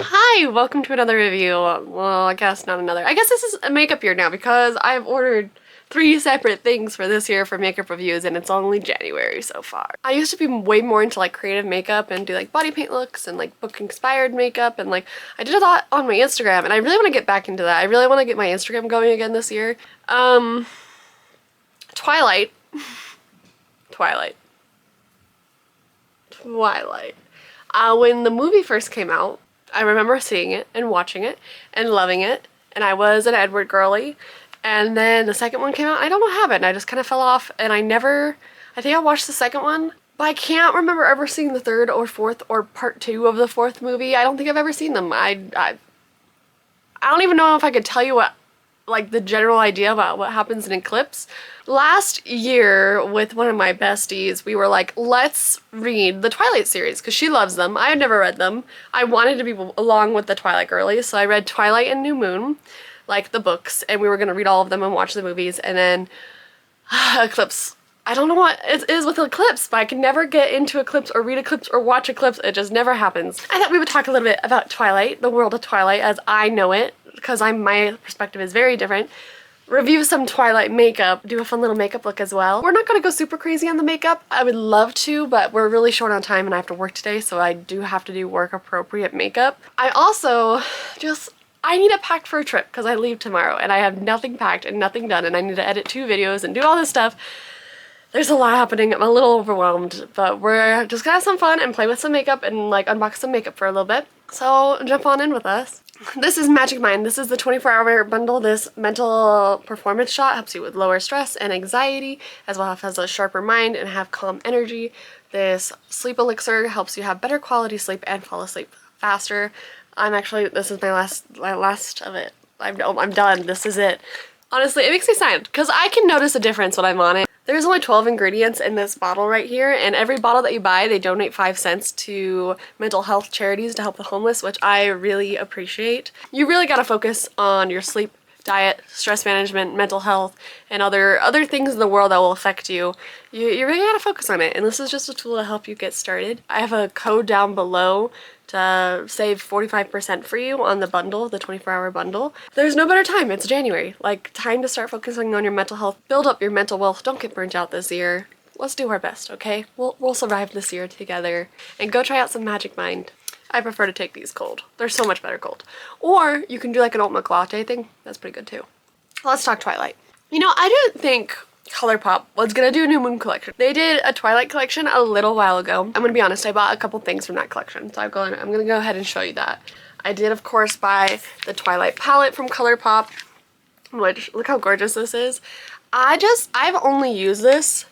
Hi, welcome to another review. Well, I guess not another. I guess this is a makeup year now because I've ordered 3 separate things for this year for makeup reviews and it's only January so far. I used to be way more into like creative makeup and do like body paint looks and like book inspired makeup, and like I did a lot on my Instagram and I really want to get back into that. I really want to get my Instagram going again this year. Twilight. Twilight. When the movie first came out, I remember seeing it and watching it and loving it, and I was an Edward girly. And then the second one came out, I don't know what happened, I just kind of fell off, and I think I watched the second one, but I can't remember ever seeing the third or fourth or part 2 of the fourth movie. I don't think I've ever seen them. I don't even know if I could tell you what, like, the general idea about what happens in Eclipse. Last year with one of my besties, we were like, let's read the Twilight series because she loves them. I had never read them. I wanted to be along with the Twilight girlies, so I read Twilight and New Moon, like the books, and we were gonna read all of them and watch the movies. And then Eclipse. I don't know what it is with Eclipse, but I can never get into Eclipse or read Eclipse or watch Eclipse. It just never happens. I thought we would talk a little bit about Twilight, the world of Twilight as I know it, because my perspective is very different. Review some Twilight makeup, do a fun little makeup look as well. We're not gonna go super crazy on the makeup. I would love to, but we're really short on time and I have to work today, so I do have to do work appropriate makeup. I also I need it packed for a trip because I leave tomorrow and I have nothing packed and nothing done, and I need to edit 2 videos and do all this stuff. There's a lot happening. I'm a little overwhelmed, but we're just gonna have some fun and play with some makeup and like unbox some makeup for a little bit. So jump on in with us. This is Magic Mind. This is the 24-hour bundle. This mental performance shot helps you with lower stress and anxiety, as well as a sharper mind and have calm energy. This sleep elixir helps you have better quality sleep and fall asleep faster. This is my last of it. I'm done. This is it. Honestly, it makes me sad because I can notice a difference when I'm on it. There's only 12 ingredients in this bottle right here, and every bottle that you buy, they donate 5 cents to mental health charities to help the homeless, which I really appreciate. You really gotta focus on your sleep, diet, stress management, mental health, and other things in the world that will affect you. You really gotta focus on it, and this is just a tool to help you get started. I have a code down below to save 45% for you on the bundle, the 24-hour bundle. There's no better time. It's January. Like, time to start focusing on your mental health. Build up your mental wealth. Don't get burnt out this year. Let's do our best, okay? We'll survive this year together. And go try out some Magic Mind. I prefer to take these cold. They're so much better cold. Or you can do like an oat milk latte thing. That's pretty good too. Let's talk Twilight. You know, I didn't think Colourpop was gonna do a new Moon collection. They did a Twilight collection a little while ago. I'm gonna be honest, I bought a couple things from that collection, so I'm gonna go ahead and show you that. I did, of course, buy the Twilight palette from Colourpop, which, look how gorgeous this is. I've only used this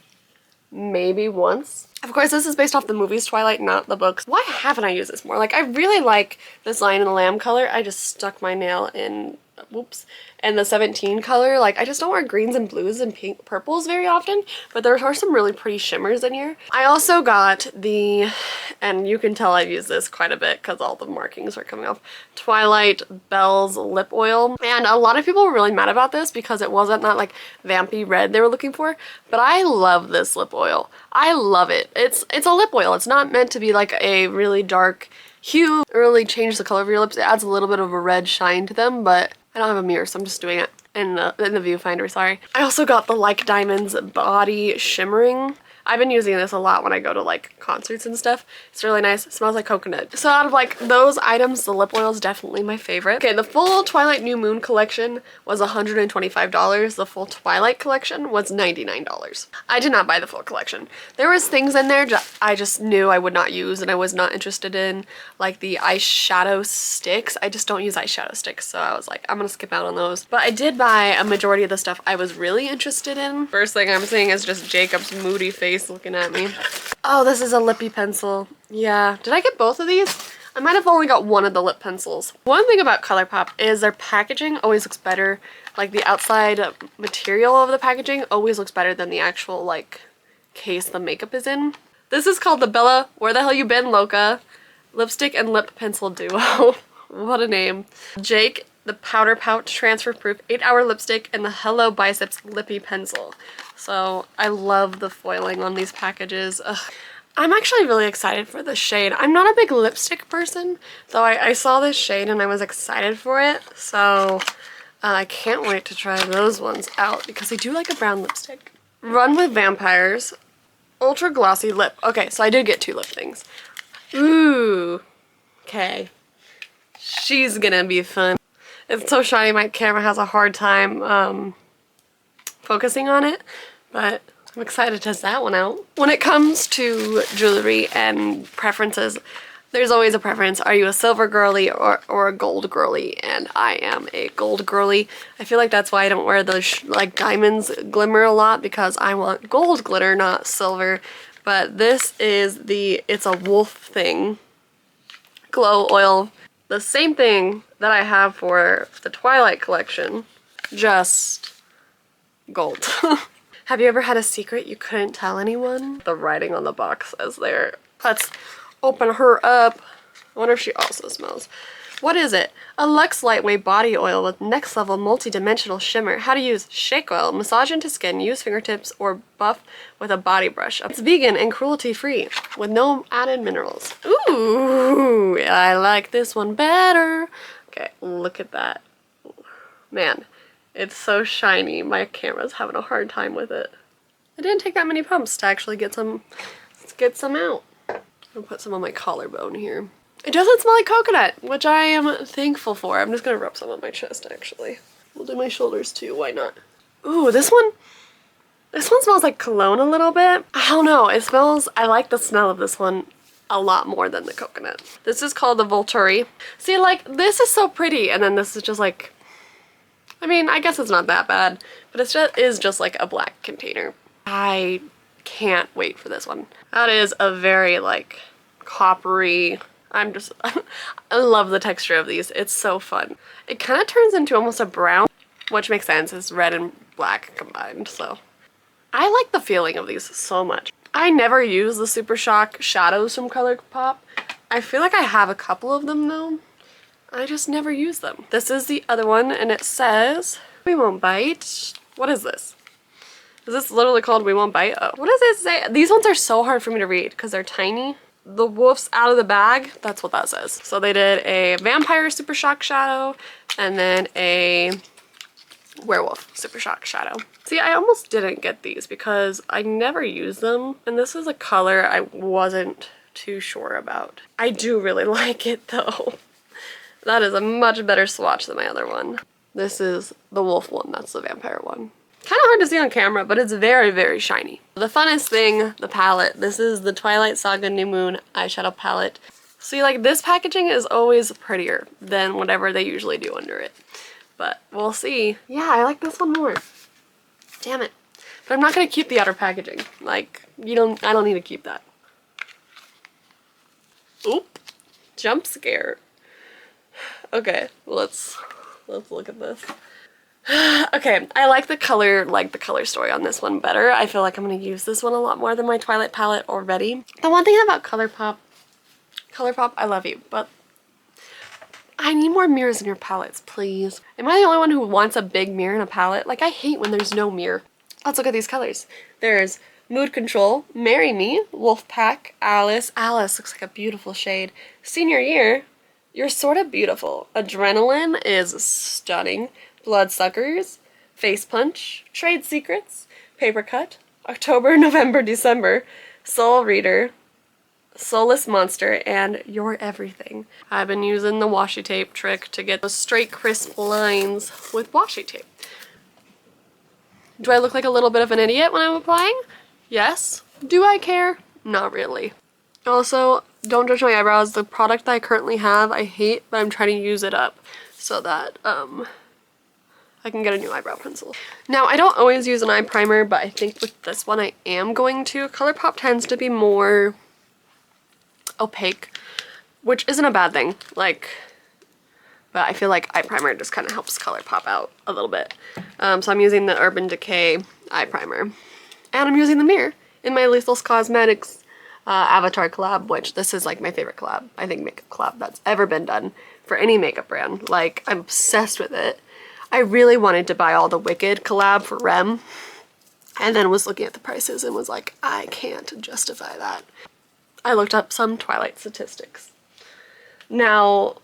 maybe once. Of course, this is based off the movies Twilight, not the books. Why haven't I used this more? Like, I really like this Lion and the Lamb color. I just stuck my nail in, whoops, and the 17 color. Like, I just don't wear greens and blues and pink purples very often, but there are some really pretty shimmers in here. I also got and you can tell I've used this quite a bit because all the markings are coming off, Twilight Belle's lip oil. And a lot of people were really mad about this because it wasn't that like vampy red they were looking for, but I love this lip oil. I love it. It's a lip oil. It's not meant to be like a really dark hue or really change the color of your lips. It adds a little bit of a red shine to them, but I don't have a mirror, so I'm just doing it in the viewfinder, sorry. I also got the Like Diamonds Body Shimmering. I've been using this a lot when I go to like concerts and stuff. It's really nice. It smells like coconut. So out of like those items, the lip oil is definitely my favorite. Okay, the full Twilight New Moon collection was $125. The full Twilight collection was $99. I did not buy the full collection. There was things in there I just knew I would not use and I was not interested in, like the eyeshadow sticks. I just don't use eyeshadow sticks, so I was like, I'm gonna skip out on those. But I did buy a majority of the stuff I was really interested in. First thing I'm seeing is just Jacob's moody face looking at me. Oh, this is a lippy pencil. Yeah. Did I get both of these? I might have only got one of the lip pencils. One thing about Colourpop is their packaging always looks better. Like the outside material of the packaging always looks better than the actual like case the makeup is in. This is called the Bella Where the Hell You Been Loca Lipstick and Lip Pencil Duo. What a name. Jake, the Powder Pouch Transfer Proof 8-Hour Lipstick, and the Hello Biceps Lippy Pencil. So I love the foiling on these packages. Ugh. I'm actually really excited for this shade. I'm not a big lipstick person, so I saw this shade and I was excited for it. So I can't wait to try those ones out because I do like a brown lipstick. Run with Vampires, Ultra Glossy Lip. Okay, so I did get 2 lip things. Ooh, okay. She's gonna be fun. It's so shiny, my camera has a hard time focusing on it, but I'm excited to test that one out. When it comes to jewelry and preferences, there's always a preference. Are you a silver girly or a gold girly? And I am a gold girly. I feel like that's why I don't wear those like diamonds glimmer a lot, because I want gold glitter, not silver. But this is it's a wolf thing. Glow oil. The same thing that I have for the Twilight collection, just gold. Have you ever had a secret you couldn't tell anyone? The writing on the box says there. Let's open her up. I wonder if she also smells. What is it? A Luxe Lightweight Body Oil with next level multi-dimensional shimmer. How to use: shake oil, massage into skin, use fingertips, or buff with a body brush. It's vegan and cruelty free with no added minerals. Ooh, I like this one better. Okay, look at that. Man. It's so shiny, my camera's having a hard time with it. It didn't take that many pumps to actually get some out. I'll put some on my collarbone here. It doesn't smell like coconut, which I am thankful for. I'm just gonna rub some on my chest, actually. We'll do my shoulders too, why not? Ooh, this one smells like cologne a little bit. I don't know, I like the smell of this one a lot more than the coconut. This is called the Volturi. See, like, this is so pretty, and then this is just like, I mean, I guess it's not that bad, but it is just like a black container. I can't wait for this one. That is a very like coppery, I love the texture of these. It's so fun. It kind of turns into almost a brown, which makes sense. It's red and black combined, so. I like the feeling of these so much. I never use the Super Shock shadows from Colourpop. I feel like I have a couple of them though. I just never use them. This is the other one, and it says, "We won't bite." What is this? Is this literally called "We won't bite"? Oh. What does it say? These ones are so hard for me to read because they're tiny. The wolf's out of the bag, that's what that says. So they did a vampire Super Shock shadow, and then a werewolf Super Shock shadow. See, I almost didn't get these because I never use them, and this is a color I wasn't too sure about. I do really like it though. That is a much better swatch than my other one. This is the wolf one, that's the vampire one. Kind of hard to see on camera, but it's very, very shiny. The funnest thing, the palette. This is the Twilight Saga New Moon eyeshadow palette. See, like, this packaging is always prettier than whatever they usually do under it. But we'll see. Yeah, I like this one more. Damn it. But I'm not gonna keep the outer packaging. Like, I don't need to keep that. Oop. Jump scare. Okay, let's look at this. Okay, I like the color story on this one better. I feel like I'm gonna use this one a lot more than my Twilight palette already. The one thing about Colourpop, I love you, but I need more mirrors in your palettes, please. Am I the only one who wants a big mirror in a palette? Like, I hate when there's no mirror. Let's look at these colors. There's Mood Control, Marry Me, Wolfpack, Alice. Alice looks like a beautiful shade. Senior Year, You're Sorta Beautiful. Adrenaline is stunning. Bloodsuckers, Face Punch, Trade Secrets, Paper Cut, October, November, December, Soul Reader, Soulless Monster, and You're Everything. I've been using the washi tape trick to get those straight, crisp lines with washi tape. Do I look like a little bit of an idiot when I'm applying? Yes. Do I care? Not really. Also, don't judge my eyebrows. The product that I currently have, I hate, but I'm trying to use it up so that, I can get a new eyebrow pencil. Now, I don't always use an eye primer, but I think with this one I am going to. Colourpop tends to be more opaque, which isn't a bad thing. Like, but I feel like eye primer just kind of helps Colourpop out a little bit. So I'm using the Urban Decay eye primer. And I'm using the mirror in my Lethal Cosmetics Avatar collab, which this is like my favorite collab, I think makeup collab that's ever been done for any makeup brand. Like, I'm obsessed with it. I really wanted to buy all the Wicked collab for Rem, and then was looking at the prices and was like, I can't justify that. I looked up some Twilight statistics. Now,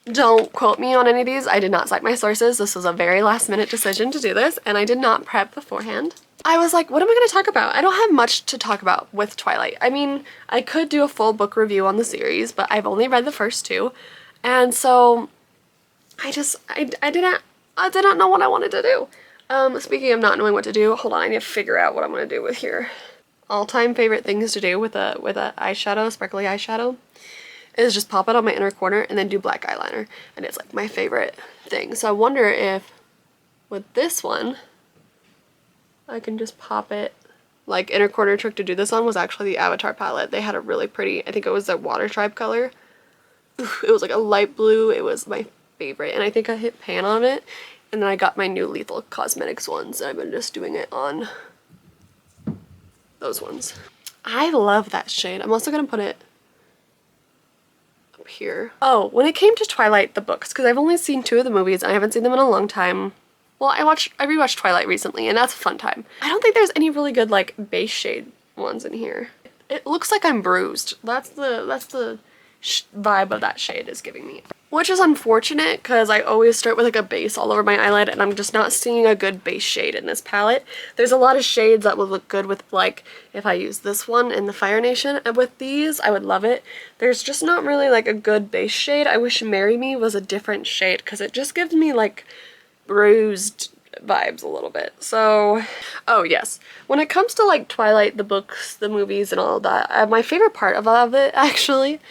don't quote me on any of these. I did not cite my sources. This was a very last minute decision to do this, and I did not prep beforehand. I was like, what am I going to talk about? I don't have much to talk about with Twilight. I mean, I could do a full book review on the series, but I've only read the first two. And so I did not know what I wanted to do. Speaking of not knowing what to do, hold on, I need to figure out what I'm going to do with here. All-time favorite things to do with a eyeshadow, sparkly eyeshadow, is just pop it on my inner corner and then do black eyeliner. And it's like my favorite thing. So I wonder if with this one, I can just pop it. Like, inner corner trick to do this on was actually the Avatar palette. They had a really pretty, I think it was the Water Tribe color. It was like a light blue. It was my favorite. And I think I hit pan on it. And then I got my new Lethal Cosmetics ones. And I've been just doing it on those ones. I love that shade. I'm also going to put it up here. Oh, when it came to Twilight, the books, because I've only seen 2 of the movies. I haven't seen them in a long time. Well, I rewatched Twilight recently, and that's a fun time. I don't think there's any really good, like, base shade ones in here. It looks like I'm bruised. That's the vibe of that shade is giving me. Which is unfortunate, because I always start with, like, a base all over my eyelid, and I'm just not seeing a good base shade in this palette. There's a lot of shades that would look good with, like, if I use this one in the Fire Nation, and with these, I would love it. There's just not really, like, a good base shade. I wish Marry Me was a different shade, because it just gives me, like, bruised vibes a little bit. So, oh yes, when it comes to like Twilight, the books, the movies, and all that, my favorite part of all of it actually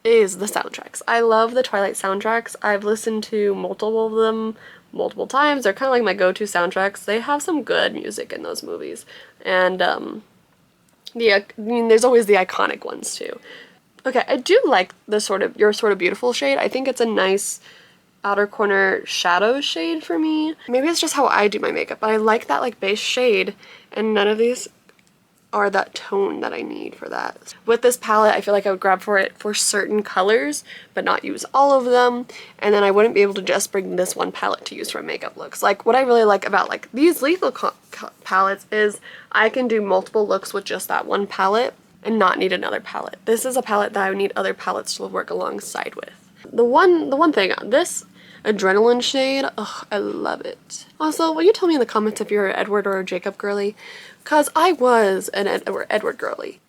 is the soundtracks. I love the Twilight soundtracks. I've listened to multiple of them multiple times. They're kind of like my go-to soundtracks. They have some good music in those movies, and there's always the iconic ones too. Okay, I do like the You're Sort of Beautiful shade. I think it's a nice outer corner shadow shade for me. Maybe it's just how I do my makeup, but I like that like base shade, and none of these are that tone that I need for that. With this palette, I feel like I would grab for it for certain colors, but not use all of them, and then I wouldn't be able to just bring this one palette to use for makeup looks. Like, what I really like about like these Lethal palettes is I can do multiple looks with just that one palette and not need another palette. This is a palette that I would need other palettes to work alongside with. The one thing, this Adrenaline shade, ugh, I love it. Also, will you tell me in the comments if you're an Edward or a Jacob girly? Because I was an Edward girly.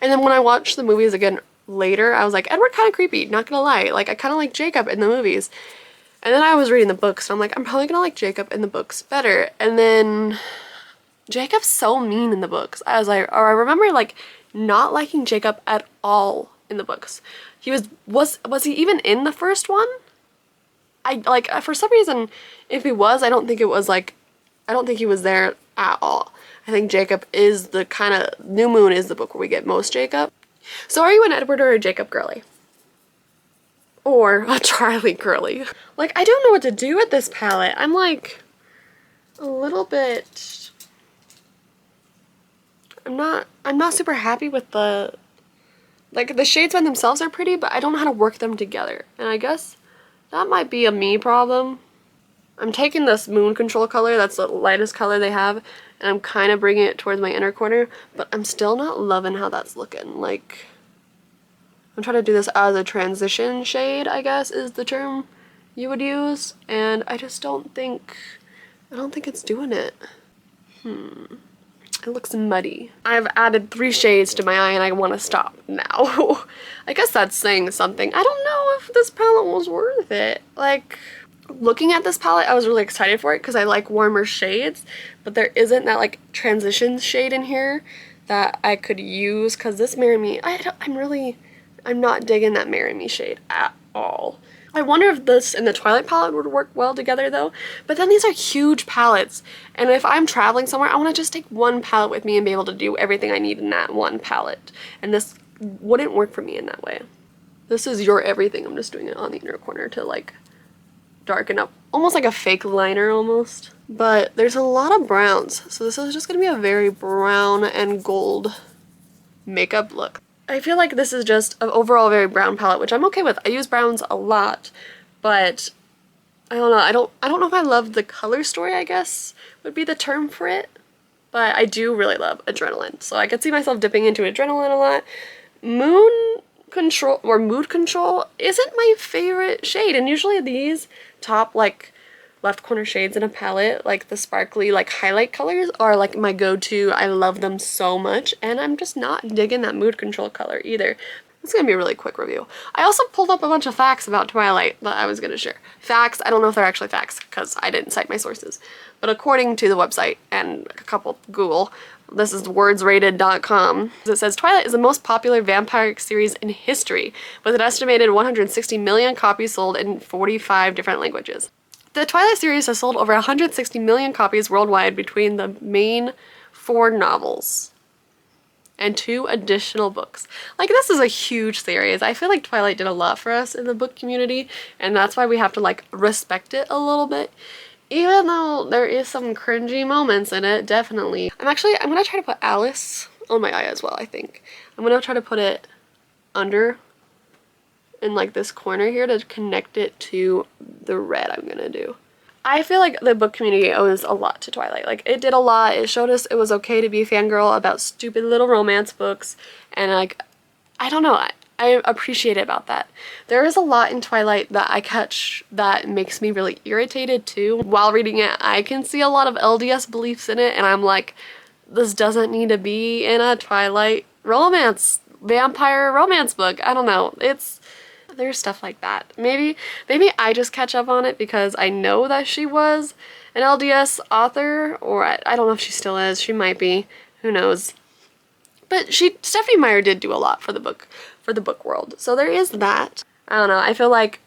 And then when I watched the movies again later, I was like, Edward kind of creepy, not gonna lie. Like, I kind of like Jacob in the movies. And then I was reading the books, and I'm like, I'm probably gonna like Jacob in the books better. And then Jacob's so mean in the books. I remember like not liking Jacob at all in the books. He was he even in the first one? For some reason, if he was, I don't think he was there at all. I think Jacob is the kind of, New Moon is the book where we get most Jacob. So are you an Edward or a Jacob girly? Or a Charlie girly? Like, I don't know what to do with this palette. I'm like, a little bit, I'm not super happy with the shades by themselves are pretty, but I don't know how to work them together. And I guess that might be a me problem. I'm taking this Moon Control color, that's the lightest color they have, and I'm kind of bringing it towards my inner corner, but I'm still not loving how that's looking. Like, I'm trying to do this as a transition shade, I guess is the term you would use, and I just don't think it's doing it. It looks muddy. I've added 3 shades to my eye and I want to stop now. I guess that's saying something. I don't know if this palette was worth it. Like, looking at this palette, I was really excited for it because I like warmer shades, but there isn't that like transition shade in here that I could use, because this Marry Me, I'm not digging that Marry Me shade at all. I wonder if this and the Twilight palette would work well together though, but then these are huge palettes, and if I'm traveling somewhere, I want to just take one palette with me and be able to do everything I need in that one palette, and this wouldn't work for me in that way. This is Your Everything. I'm just doing it on the inner corner to like darken up, almost like a fake liner almost. But there's a lot of browns, so this is just going to be a very brown and gold makeup look. I feel like this is just an overall very brown palette, which I'm okay with. I use browns a lot, but I don't know. I don't know if I love the color story, I guess would be the term for it. But I do really love Adrenaline, so I could see myself dipping into Adrenaline a lot. Moon Control or Mood Control isn't my favorite shade, and usually these top like left corner shades in a palette, like the sparkly like highlight colors, are like my go-to. I love them so much, and I'm just not digging that Mood Control color either. It's gonna be a really quick review. I also pulled up a bunch of facts about Twilight that I was gonna share. Facts, I don't know if they're actually facts because I didn't cite my sources, but according to the website and a couple Google, this is wordsrated.com. It says Twilight is the most popular vampire series in history, with an estimated 160 million copies sold in 45 different languages. The Twilight series has sold over 160 million copies worldwide between the main 4 novels and 2 additional books. Like, this is a huge series. I feel like Twilight did a lot for us in the book community, and that's why we have to like respect it a little bit. Even though there is some cringy moments in it, definitely. I'm gonna try to put Alice on my eye as well, I think. I'm gonna try to put it under in like this corner here to connect it to the red I'm gonna do. I feel like the book community owes a lot to Twilight. Like, it did a lot. It showed us it was okay to be a fangirl about stupid little romance books, and like, I don't know, I appreciate it about that. There is a lot in Twilight that I catch that makes me really irritated too. While reading it, I can see a lot of LDS beliefs in it, and I'm like, this doesn't need to be in a Twilight romance, vampire romance book. I don't know. There's stuff like that. Maybe I just catch up on it because I know that she was an LDS author, or I don't know if she still is. She might be. Who knows? But Stephanie Meyer did do a lot for the book world. So there is that. I don't know. I feel like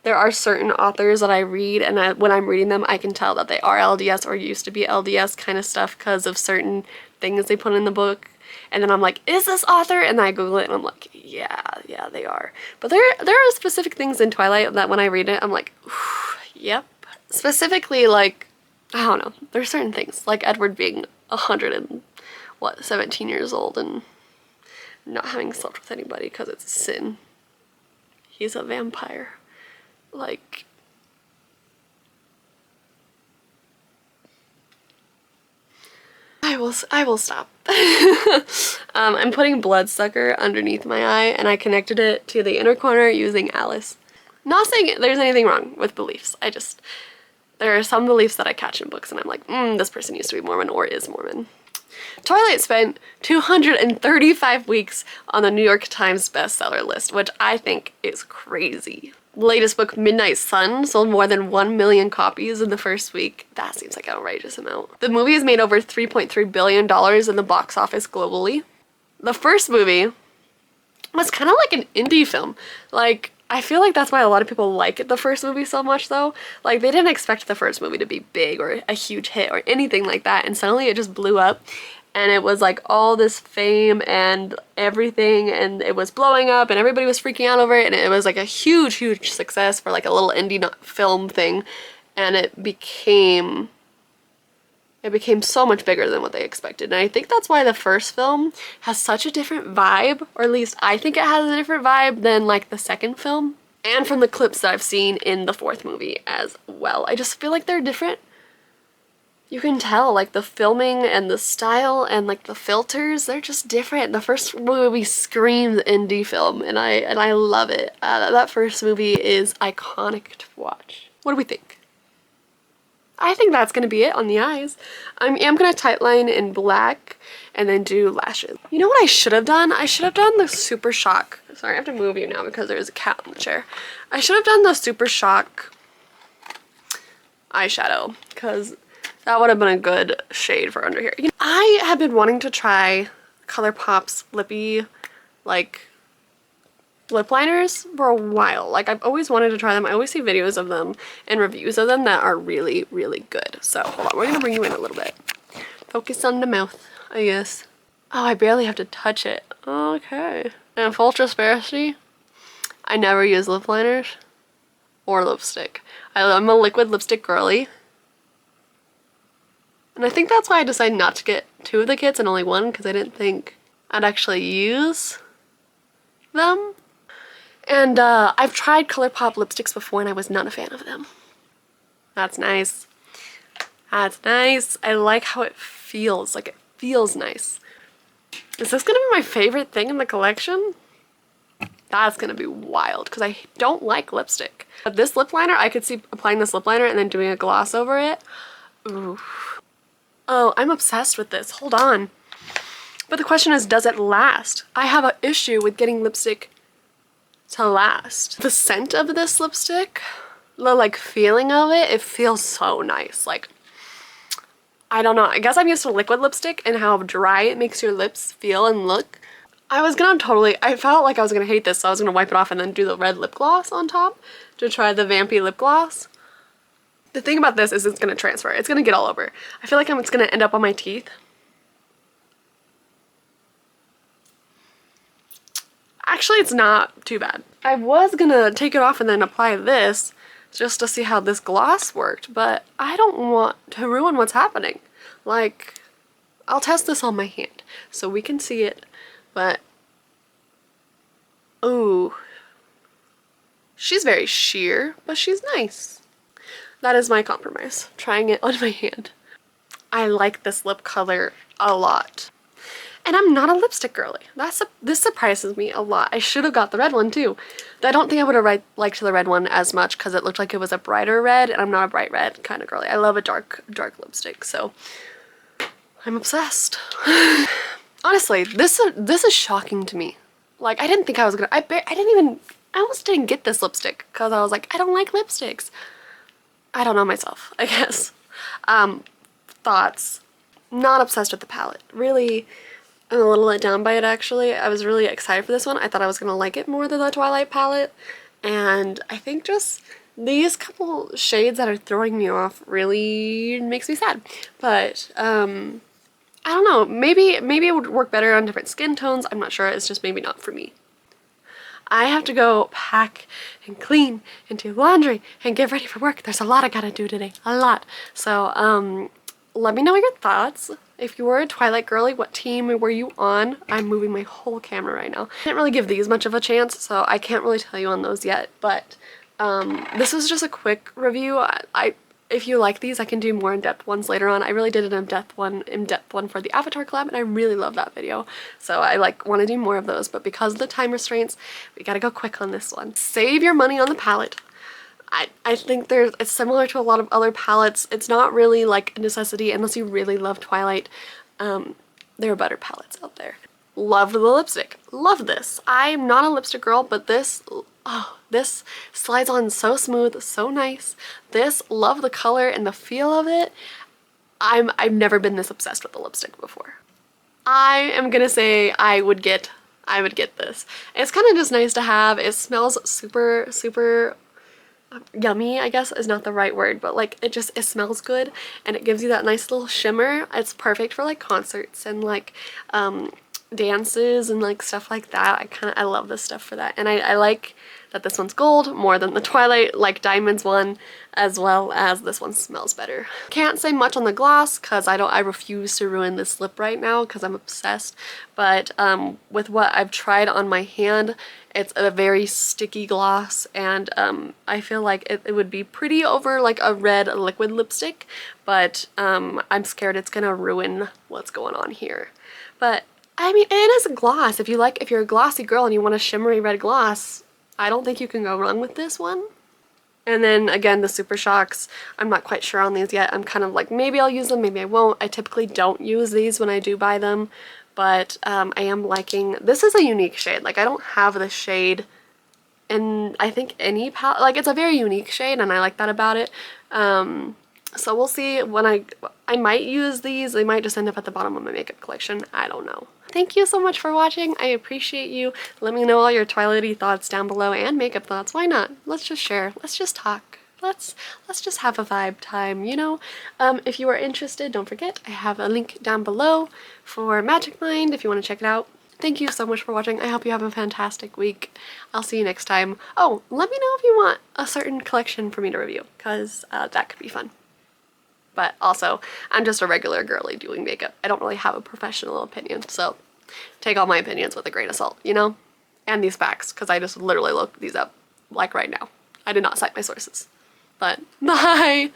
there are certain authors that I read, and when I'm reading them, I can tell that they are LDS or used to be LDS kind of stuff because of certain things they put in the book. And then I'm like, is this author? And then I Google it and I'm like, yeah, they are. But there are specific things in Twilight that when I read it, I'm like, yep. Specifically, like, I don't know. There's certain things, like Edward being 17 years old and not having slept with anybody because it's a sin. He's a vampire. Like, I will stop. I'm putting Bloodsucker underneath my eye, and I connected it to the inner corner using Alice. Not saying there's anything wrong with beliefs. There are some beliefs that I catch in books, and I'm like, this person used to be Mormon or is Mormon. Twilight spent 235 weeks on the New York Times bestseller list, which I think is crazy. The latest book, Midnight Sun, sold more than 1 million copies in the first week. That seems like an outrageous amount. The movie has made over $3.3 billion in the box office globally. The first movie was kind of like an indie film. Like, I feel like that's why a lot of people like the first movie so much, though. Like, they didn't expect the first movie to be big or a huge hit or anything like that, and suddenly it just blew up. And it was like all this fame and everything, and it was blowing up and everybody was freaking out over it, and it was like a huge success for like a little indie film thing, and it became so much bigger than what they expected. And I think that's why the first film has such a different vibe, or at least I think it has a different vibe than like the second film, and from the clips that I've seen in the fourth movie as well. I just feel like they're different. You can tell, like, the filming and the style and like the filters, they're just different. The first movie screams indie film, and I love it. That first movie is iconic to watch. What do we think? I think that's gonna be it on the eyes. I am gonna tightline in black and then do lashes. You know what I should have done? I should have done the Super Shock. Sorry, I have to move you now because there's a cat on the chair. I should have done the Super Shock eyeshadow because that would have been a good shade for under here. You know, I have been wanting to try Colourpop's lippy, like, lip liners for a while. Like, I've always wanted to try them. I always see videos of them and reviews of them that are really, really good. So, hold on. We're going to bring you in a little bit. Focus on the mouth, I guess. Oh, I barely have to touch it. Okay. And full transparency, I never use lip liners or lipstick. I'm a liquid lipstick girly. And I think that's why I decided not to get 2 of the kits and only 1, because I didn't think I'd actually use them. And I've tried Colourpop lipsticks before and I was not a fan of them. That's nice. That's nice. I like how it feels. Like, it feels nice. Is this gonna be my favorite thing in the collection? That's gonna be wild because I don't like lipstick. But this lip liner, I could see applying this lip liner and then doing a gloss over it. Ooh. Oh, I'm obsessed with this. Hold on. But the question is, does it last? I have an issue with getting lipstick to last. The scent of this lipstick, the like feeling of it, it feels so nice. Like, I don't know. I guess I'm used to liquid lipstick and how dry it makes your lips feel and look. I felt like I was gonna hate this, so I was gonna wipe it off and then do the red lip gloss on top to try the vampy lip gloss. The thing about this is it's gonna transfer. It's gonna get all over. I feel like it's gonna end up on my teeth. Actually, it's not too bad. I was gonna take it off and then apply this just to see how this gloss worked, but I don't want to ruin what's happening. Like, I'll test this on my hand so we can see it, but ooh, she's very sheer, but she's nice. That is my compromise, trying it on my hand. I like this lip color a lot. And I'm not a lipstick girly. This surprises me a lot. I should have got the red one too. I don't think I would have liked the red one as much because it looked like it was a brighter red, and I'm not a bright red kind of girly. I love a dark lipstick, so I'm obsessed. Honestly, this is shocking to me. Like, I didn't think I was gonna, I almost didn't get this lipstick because I was like, I don't like lipsticks. I don't know myself, I guess. Thoughts. Not obsessed with the palette. Really, I'm a little let down by it actually. I was really excited for this one. I thought I was gonna like it more than the Twilight palette. And I think just these couple shades that are throwing me off really makes me sad. But, I don't know. Maybe it would work better on different skin tones. I'm not sure. It's just maybe not for me. I have to go pack and clean and do laundry and get ready for work. There's a lot I gotta do today. A lot. So, let me know your thoughts. If you were a Twilight girly, what team were you on? I'm moving my whole camera right now. I didn't really give these much of a chance, so I can't really tell you on those yet, but this was just a quick review. If you like these, I can do more in-depth ones later on. I really did an in-depth one for the Avatar collab, and I really love that video. So I want to do more of those, but because of the time restraints, we gotta go quick on this one. Save your money on the palette. I think it's similar to a lot of other palettes. It's not really like a necessity unless you really love Twilight. There are better palettes out there. Love the lipstick. Love this. I'm not a lipstick girl, but this slides on so smooth, so nice. Love the color and the feel of it. I've never been this obsessed with a lipstick before. I am gonna say I would get this. It's kind of just nice to have. It smells super, super yummy, I guess is not the right word, but like it smells good and it gives you that nice little shimmer. It's perfect for like concerts and like dances and like stuff like that. I love this stuff for that, and I like that this one's gold more than the Twilight like diamonds one, as well as this one smells better. Can't say much on the gloss because I refuse to ruin this lip right now because I'm obsessed, but with what I've tried on my hand, it's a very sticky gloss, and I feel like it would be pretty over like a red liquid lipstick, but I'm scared it's gonna ruin what's going on here. But I mean, it is a gloss. If you're a glossy girl and you want a shimmery red gloss, I don't think you can go wrong with this one. And then again, the Super Shocks, I'm not quite sure on these yet. I'm kind of like, maybe I'll use them, maybe I won't. I typically don't use these when I do buy them, but I am liking, this is a unique shade. Like, I don't have this shade in, I think, any palette. Like, it's a very unique shade, and I like that about it. So we'll see when I might use these. They might just end up at the bottom of my makeup collection. I don't know. Thank you so much for watching. I appreciate you. Let me know all your Twilighty thoughts down below, and makeup thoughts. Why not? Let's just share. Let's just talk. Let's just have a vibe time, you know? If you are interested, don't forget, I have a link down below for Magic Mind if you want to check it out. Thank you so much for watching. I hope you have a fantastic week. I'll see you next time. Oh, let me know if you want a certain collection for me to review, because that could be fun. But also, I'm just a regular girly doing makeup. I don't really have a professional opinion, so take all my opinions with a grain of salt, you know? And these facts, because I just literally looked these up, like right now. I did not cite my sources. But, bye!